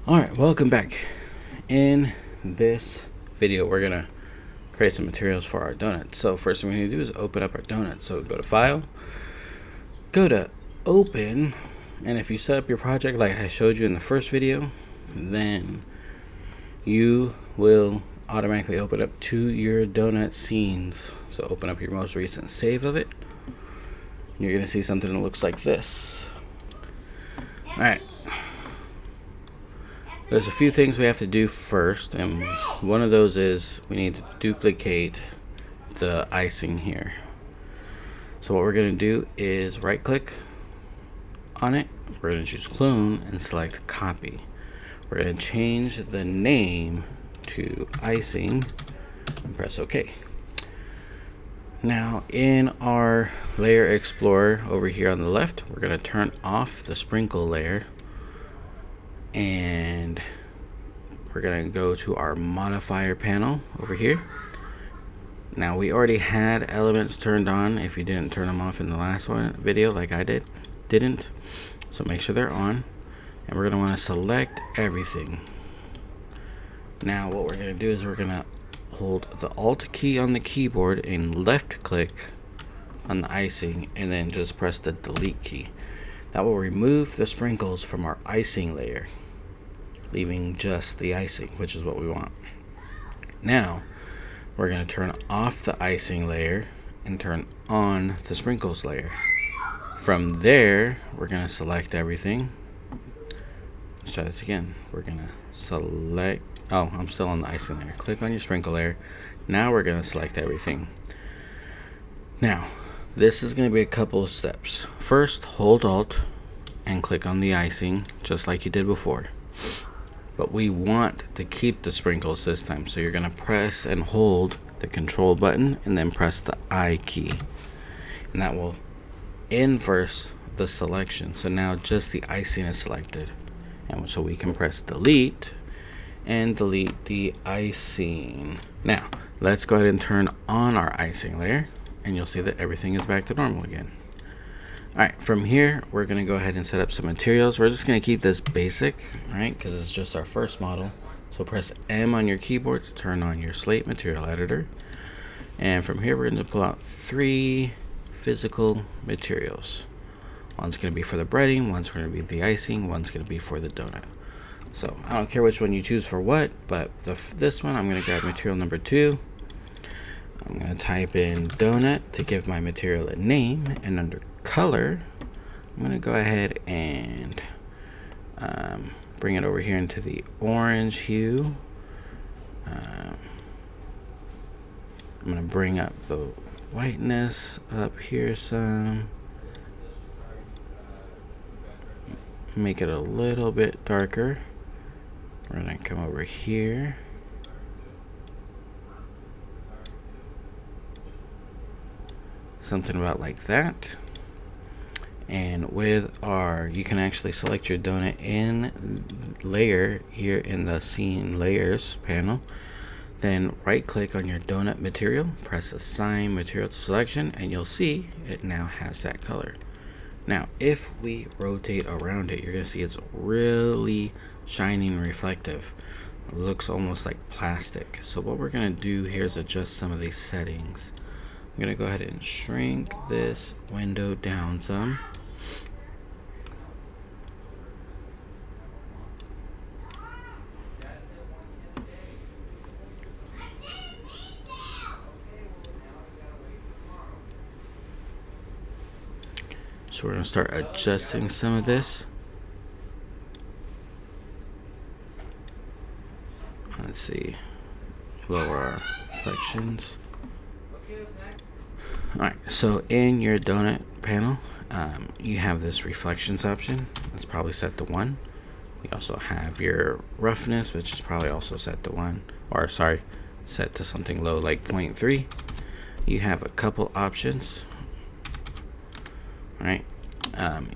Alright, welcome back. In this video, we're going to create some materials for our donut. So first thing we need to do is open up our donut. So go to File, go to Open, and if you set up your project like I showed you in the first video, then you will automatically open up to your donut scenes. So open up your most recent save of it. You're going to see something that looks like this. Alright. There's a few things we have to do first, and one of those is we need to duplicate the icing here. So what we're going to do is right click on it, we're going to choose clone and select copy. We're going to change the name to icing and press OK. Now in our layer explorer over here on the left, we're going to turn off the sprinkle layer, and we're going to go to our modifier panel over here. Now we already had elements turned on if you didn't turn them off in the last video like I didn't. So make sure they're on, and we're going to want to select everything. Now what we're going to do is we're going to hold the Alt key on the keyboard and left click on the icing, and then just press the delete key. That will remove the sprinkles from our icing layer, leaving just the icing, which is what we want. Now we're going to turn off the icing layer and turn on the sprinkles layer. From there, we're going to select everything. Let's try this again. We're going to select, oh, I'm still on the icing layer. Click on your sprinkle layer. Now we're going to select everything. Now, this is going to be a couple of steps. First, hold Alt and click on the icing just like you did before. But we want to keep the sprinkles this time. So you're going to press and hold the control button and then press the I key. And that will inverse the selection. So now just the icing is selected. And so we can press delete and delete the icing. Now, let's go ahead and turn on our icing layer, and you'll see that everything is back to normal again. Alright, from here, we're going to go ahead and set up some materials. We're just going to keep this basic, alright, because it's just our first model. So press M on your keyboard to turn on your slate material editor. And from here, we're going to pull out 3 physical materials. One's going to be for the breading, one's going to be the icing, one's going to be for the donut. So I don't care which one you choose for what, but this one, I'm going to grab material number 2. I'm going to type in donut to give my material a name, and under color, I'm going to go ahead and bring it over here into the orange hue. I'm going to bring up the whiteness up here some. Make it a little bit darker. We're going to come over here. Something about like that. And with our, you can actually select your donut in layer here in the scene layers panel. Then right click on your donut material, press assign material to selection, and you'll see it now has that color. Now if we rotate around it, you're going to see it's really shiny and reflective. It looks almost like plastic. So what we're going to do here is adjust some of these settings. I'm going to go ahead and shrink this window down some. So we're going to start adjusting some of this. Let's see. Lower our reflections. Alright, so in your donut panel, you have this reflections option. It's probably set to 1. You also have your roughness, which is probably also set to 1. Or sorry, set to something low like 0.3. You have a couple options. Alright,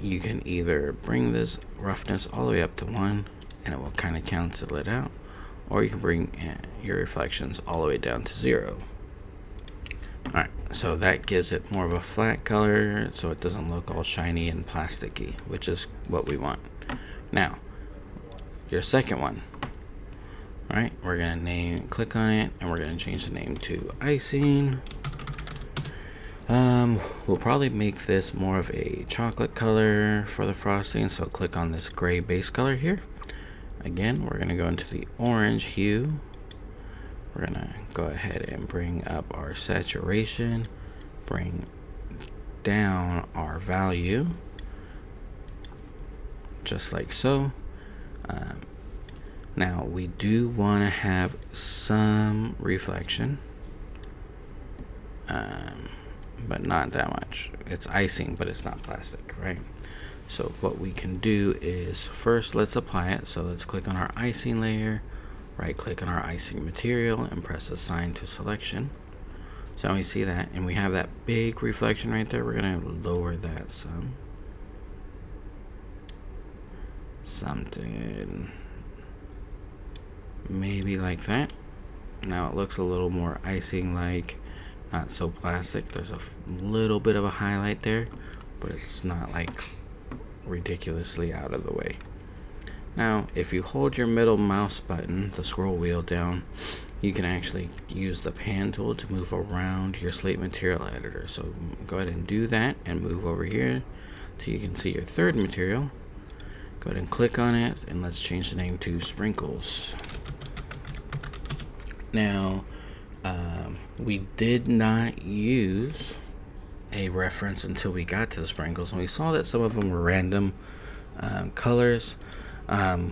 you can either bring this roughness all the way up to 1 and it will kind of cancel it out, or you can bring your reflections all the way down to 0. Alright, so that gives it more of a flat color so it doesn't look all shiny and plasticky, which is what we want. Now, your second one. All right, we're gonna click on it, and we're gonna change the name to icing. We'll probably make this more of a chocolate color for the frosting, so click on this gray base color here. Again, we're gonna go into the orange hue. We're gonna go ahead and bring up our saturation, bring down our value, just like so. Now we do want to have some reflection, but not that much. It's icing, but it's not plastic, right? So what we can do is first let's apply it. So let's click on our icing layer, right click on our icing material, and press assign to selection. So now we see that, and we have that big reflection right there. We're gonna lower that something maybe like that. Now it looks a little more icing like, not so plastic. There's a little bit of a highlight there, but it's not like ridiculously out of the way. Now if you hold your middle mouse button, the scroll wheel down, you can actually use the pan tool to move around your slate material editor. So go ahead and do that and move over here so you can see your third material. Go ahead and click on it, and let's change the name to sprinkles. Now we did not use a reference until we got to the sprinkles, and we saw that some of them were random colors.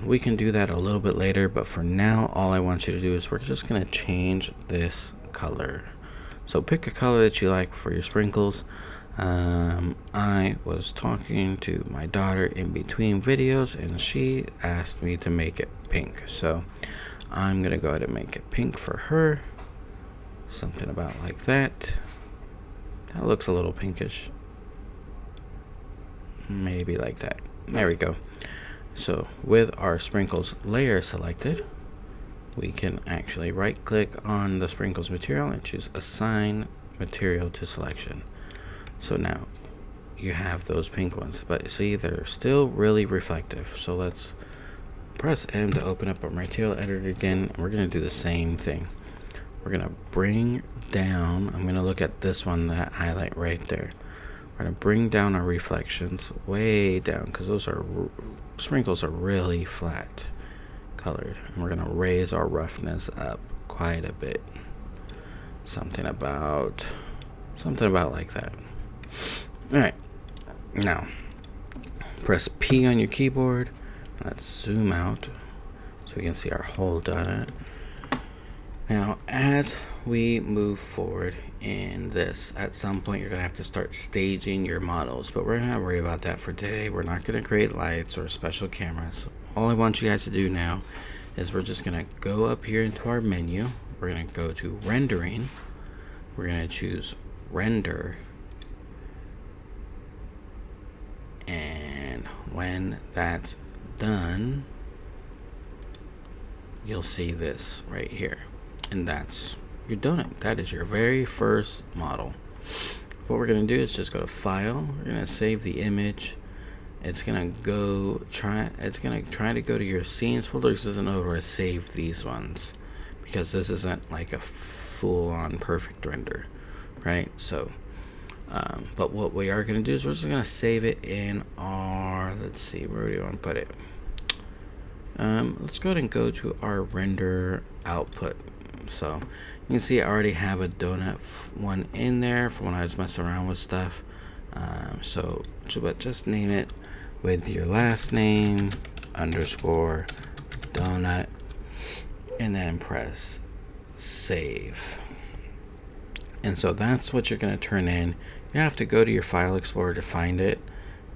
We can do that a little bit later, but for now all I want you to do is we're just going to change this color. So pick a color that you like for your sprinkles. I was talking to my daughter in between videos, and she asked me to make it pink, so I'm gonna go ahead and make it pink for her. Something about like that. That looks a little pinkish. Maybe like that. There we go. So with our sprinkles layer selected, we can actually right click on the sprinkles material and choose assign material to selection. So now you have those pink ones, but see, they're still really reflective. So let's press M to open up our material editor again, and we're going to do the same thing. We're going to bring down, I'm going to look at this one, that highlight right there. We're going to bring down our reflections way down, because those are sprinkles are really flat colored. And we're going to raise our roughness up quite a bit. Something about like that. Alright, now press P on your keyboard. Let's zoom out so we can see our whole donut. Now as we move forward in this, at some point you're going to have to start staging your models, but we're not going to worry about that for today. We're not going to create lights or special cameras. All I want you guys to do now is we're just going to go up here into our menu. We're going to go to rendering. We're going to choose render. And when that's done, you'll see this right here, and that's your donut. That is your very first model. What we're going to do is just go to file. We're going to save the image. It's going to try to go to your scenes folder. This doesn't know where to save these ones, because this isn't like a full-on perfect render, right? So but what we are going to do is we're just going to save it in our, let's see, where do you want to put it? Let's go ahead and go to our render output. So you can see I already have a donut one in there from when I was messing around with stuff. But just name it with your last name underscore donut, and then press save. And so that's what you're going to turn in. You have to go to your file explorer to find it,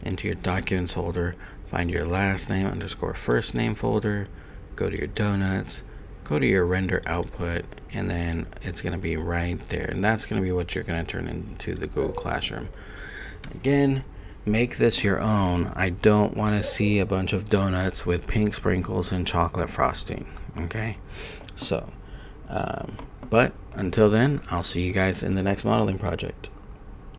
into your documents folder, find your last name underscore first name folder, go to your donuts, go to your render output, and then it's going to be right there. And that's going to be what you're going to turn into the Google Classroom. Again, make this your own. I don't want to see a bunch of donuts with pink sprinkles and chocolate frosting. Okay? So, but until then, I'll see you guys in the next modeling project.